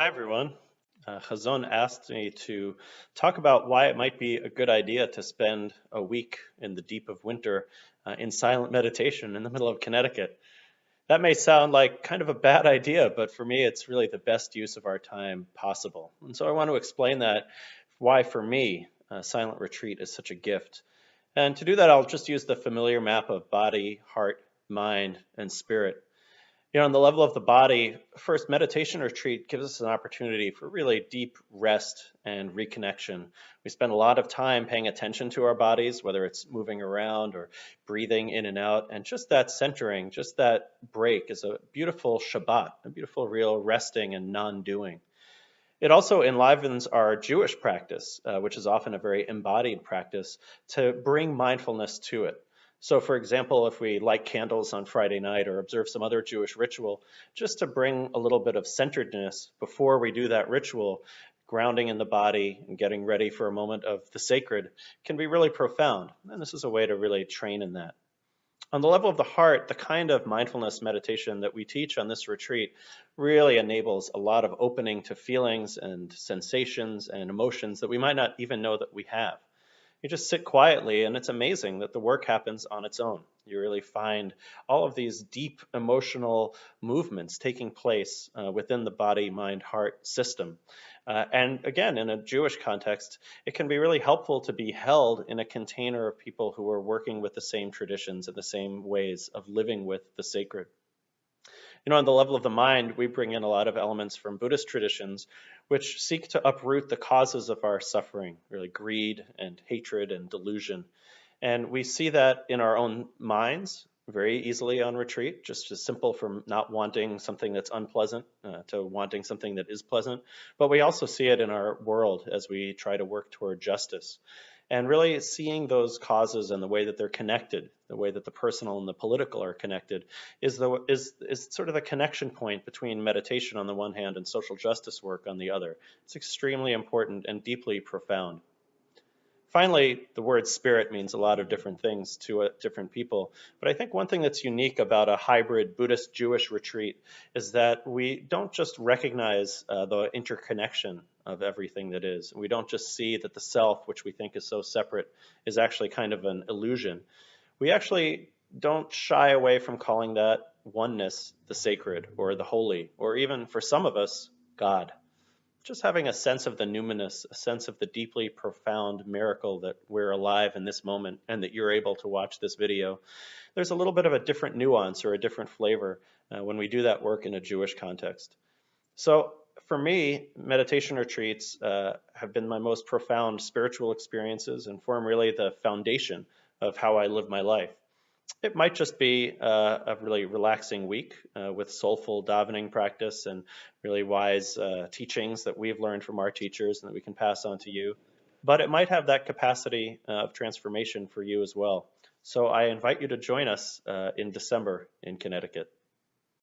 Hi, everyone. Hazon asked me to talk about why it might be a good idea to spend a week in the deep of winter in silent meditation in the middle of Connecticut. That may sound like kind of a bad idea, but for me, it's really the best use of our time possible. And so I want to explain that why, for me, silent retreat is such a gift. And to do that, I'll just use the familiar map of body, heart, mind, and spirit. On the level of the body, first, meditation retreat gives us an opportunity for really deep rest and reconnection. We spend a lot of time paying attention to our bodies, whether it's moving around or breathing in and out. And just that centering, just that break is a beautiful Shabbat, a beautiful, real resting and non doing. It also enlivens our Jewish practice, which is often a very embodied practice, to bring mindfulness to it. So, for example, if we light candles on Friday night or observe some other Jewish ritual, just to bring a little bit of centeredness before we do that ritual, grounding in the body and getting ready for a moment of the sacred can be really profound. And this is a way to really train in that. On the level of the heart, the kind of mindfulness meditation that we teach on this retreat really enables a lot of opening to feelings and sensations and emotions that we might not even know that we have. You just sit quietly, and it's amazing that the work happens on its own. You really find all of these deep emotional movements taking place within the body, mind, heart system. And again, in a Jewish context, it can be really helpful to be held in a container of people who are working with the same traditions and the same ways of living with the sacred. On the level of the mind, we bring in a lot of elements from Buddhist traditions, which seek to uproot the causes of our suffering, really greed and hatred and delusion. And we see that in our own minds very easily on retreat, just as simple from not wanting something that's unpleasant to wanting something that is pleasant. But we also see it in our world as we try to work toward justice. And really seeing those causes and the way that they're connected, the way that the personal and the political are connected, is sort of the connection point between meditation on the one hand and social justice work on the other. It's extremely important and deeply profound. Finally, the word spirit means a lot of different things to different people. But I think one thing that's unique about a hybrid Buddhist Jewish retreat is that we don't just recognize the interconnection of everything that is. We don't just see that the self, which we think is so separate, is actually kind of an illusion. We actually don't shy away from calling that oneness the sacred or the holy, or even for some of us, God. Just having a sense of the numinous, a sense of the deeply profound miracle that we're alive in this moment and that you're able to watch this video. There's a little bit of a different nuance or a different flavor when we do that work in a Jewish context. So for me, meditation retreats have been my most profound spiritual experiences and form really the foundation of how I live my life. It might just be a really relaxing week with soulful davening practice and really wise teachings that we've learned from our teachers and that we can pass on to you. But it might have that capacity of transformation for you as well. So I invite you to join us in December in Connecticut.